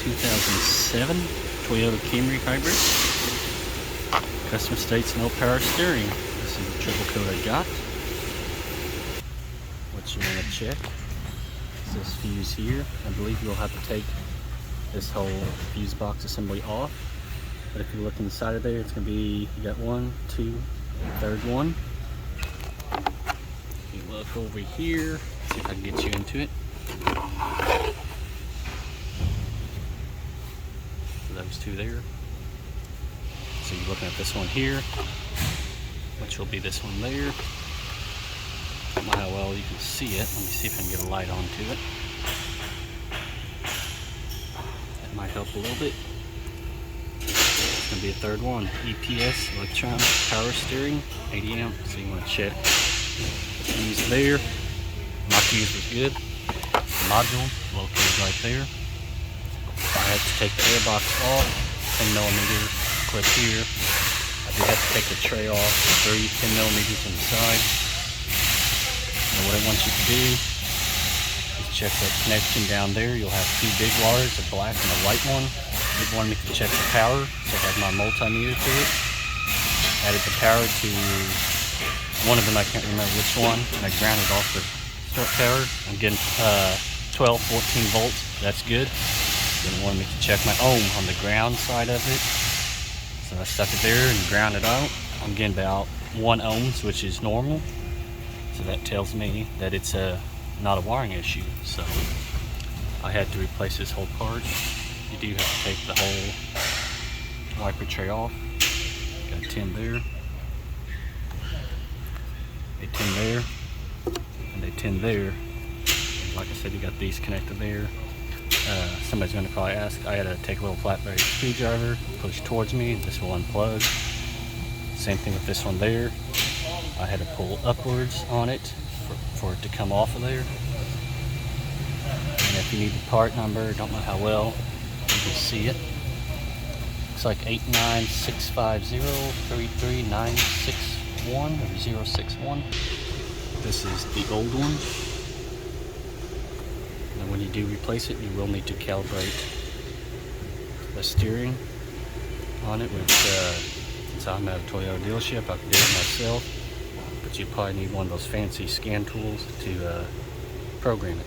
2007 Toyota Camry Hybrid. Customer states no power steering. This is the triple code I got. What you want to check is this fuse here. I believe you'll have to take this whole fuse box assembly off. But if you look inside of there, it's going to be, you got one, two, third one. If you look over here, see if I can get you into it. Those two there. So you're looking at this one here, which will be this one there. I don't know how well you can see it. Let me see if I can get a light onto it. That might help a little bit. It's going to be a third one. EPS, electronic power steering, 80 amp. So you want to check the fuse there. My fuse was good. The module located right there. I had to take the air box off, 10mm clip here. I did have to take the tray off, 10mm inside. And what I want you to do is check that connection down there. You'll have two big wires, a black and a white one. You want me to check the power, so I have my multimeter to it. Added the power to one of them, I can't remember which one. And I grounded off the start power. I'm getting 12, 14 volts, that's good. Then wanted me to check my ohm on the ground side of it. So I stuck it there and ground it out. I'm getting about 1 ohms, which is normal. So that tells me that it's not a wiring issue. So I had to replace this whole part. You do have to take the whole wiper tray off. Got a 10 there, a 10 there, and a 10 there. Like I said, you got these connected there. Somebody's going to probably ask, I had to take a little flat blade screwdriver, push towards me, this will unplug. Same thing with this one there. I had to pull upwards on it for it to come off of there. And if you need the part number, don't know how well you can see it. Looks like 89650333961 or 061. This is the old one. And when you do replace it, you will need to calibrate the steering on it, which since I'm at a Toyota dealership, I can do it myself, but you probably need one of those fancy scan tools to program it.